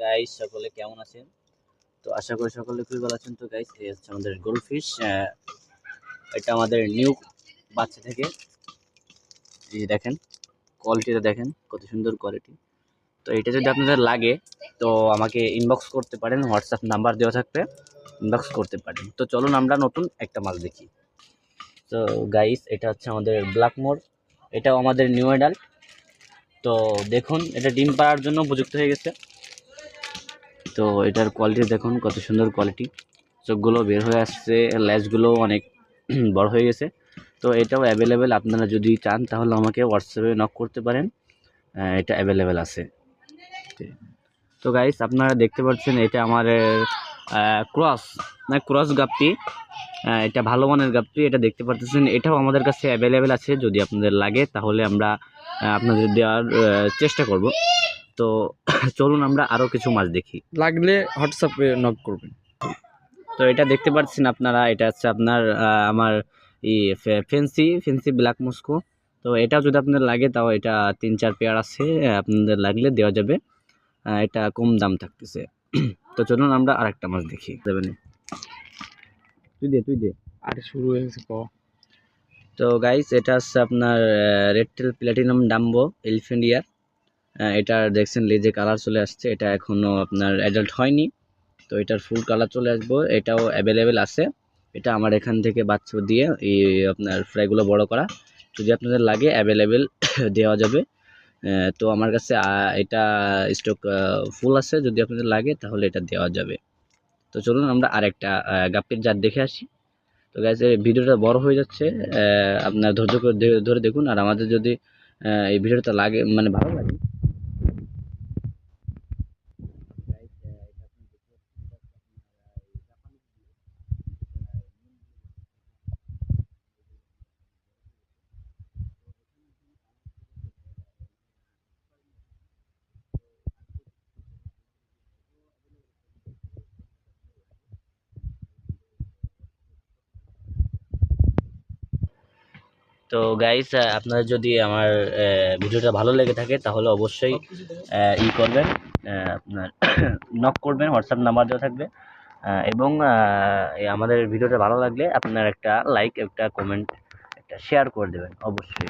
Guys সকলে কেমন আছেন? তো আশা করি সকলে খুবই ভালো আছেন। তো গাইস এই হচ্ছে আমাদের গোল্ডফিশ। এটা আমাদের নিউ বাচ্চা থেকে। এই যে দেখেন কোয়ালিটিটা দেখেন কত সুন্দর কোয়ালিটি। তো এটা যদি আপনাদের লাগে তো আমাকে ইনবক্স করতে পারেন, হোয়াটসঅ্যাপ নাম্বার দেওয়া থাকবে, ইনবক্স করতে পারেন। তো চলুন আমরা নতুন একটা মাছ দেখি। তো গাইস এটা হচ্ছে আমাদের ব্ল্যাকমোর, এটাও আমাদের নিউ অ্যাডাল্ট। তো দেখুন এটা ডিম পাড়ার জন্য উপযুক্ত হয়ে গেছে। তো এটার কোয়ালিটি দেখুন কত সুন্দর কোয়ালিটি, চোখগুলো বের হয়ে আসছে, ল্যাজগুলো অনেক বড় হয়ে গেছে। তো এটাও অ্যাভেলেবেল, আপনারা যদি চান তাহলে আমাকে হোয়াটসঅ্যাপে নক করতে পারেন, এটা অ্যাভেলেবেল আছে। তো গাইস আপনারা দেখতে পাচ্ছেন এটা আমার ক্রস গাপ্পি, এটা ভালো মানের গাপ্পি, এটা দেখতে পাচ্ছেন। এটাও আমাদের কাছে অ্যাভেলেবেল আছে, যদি আপনাদের লাগে তাহলে আমরা আপনাদের দেওয়ার চেষ্টা করব। তো চলুন আমরা আরও কিছু মাছ দেখি, লাগলে হোয়াটসঅ্যাপে নক করবেন। তো এটা দেখতে পাচ্ছেন আপনারা, এটা হচ্ছে আপনার আমার ফেন্সি ব্ল্যাক মস্কো। তো এটা যদি আপনাদের লাগে তাও এটা 3-4 পেয়ার আছে, আপনাদের লাগলে দেওয়া যাবে, এটা কম দাম থাকতেছে। তো চলুন আমরা আরেকটা মাছ দেখি। দেবেন তুই দে আরে শুরু হয়ে গেছে তো গাইস এটা হচ্ছে আপনার রেডটেল প্ল্যাটিনাম ডাম্বো এলিফ্যান্ট ইয়ার। এটা দেখছেন লেজে কালার চলে আসছে, এটা এখনো আপনার অ্যাডাল্ট হয়নি। তো এটার ফুল কালার চলে আসবো, এটাও অ্যাভেলেবেল আছে। এটা আমার এখান থেকে বাচ্চা দিয়ে এই আপনার ফ্রাইগুলো বড় করা, যদি আপনাদের লাগে অ্যাভেলেবেল দেওয়া যাবে। তো আমার কাছে এটা স্টক ফুল আছে, যদি আপনাদের লাগে তাহলে এটা দেওয়া যাবে। তো চলুন আমরা আরেকটা গাপ্পির জাত দেখে আসি। তো গাইস এই ভিডিওটা বড় হয়ে যাচ্ছে, আপনার ধৈর্য করে ধরে দেখুন। আর আমাদের যদি এই ভিডিওটা লাগে মানে ভালো লাগে, তো গাইস আপনাদের যদি আমার ভিডিওটা ভালো লেগে থাকে তাহলে অবশ্যই ই করবেন, আপনার নক করবেন, হোয়াটসঅ্যাপ নাম্বার দেওয়া থাকবে। এবং আমাদের ভিডিওটা ভালো লাগলে আপনার একটা লাইক, একটা কমেন্ট, একটা শেয়ার করে দেবেন অবশ্যই।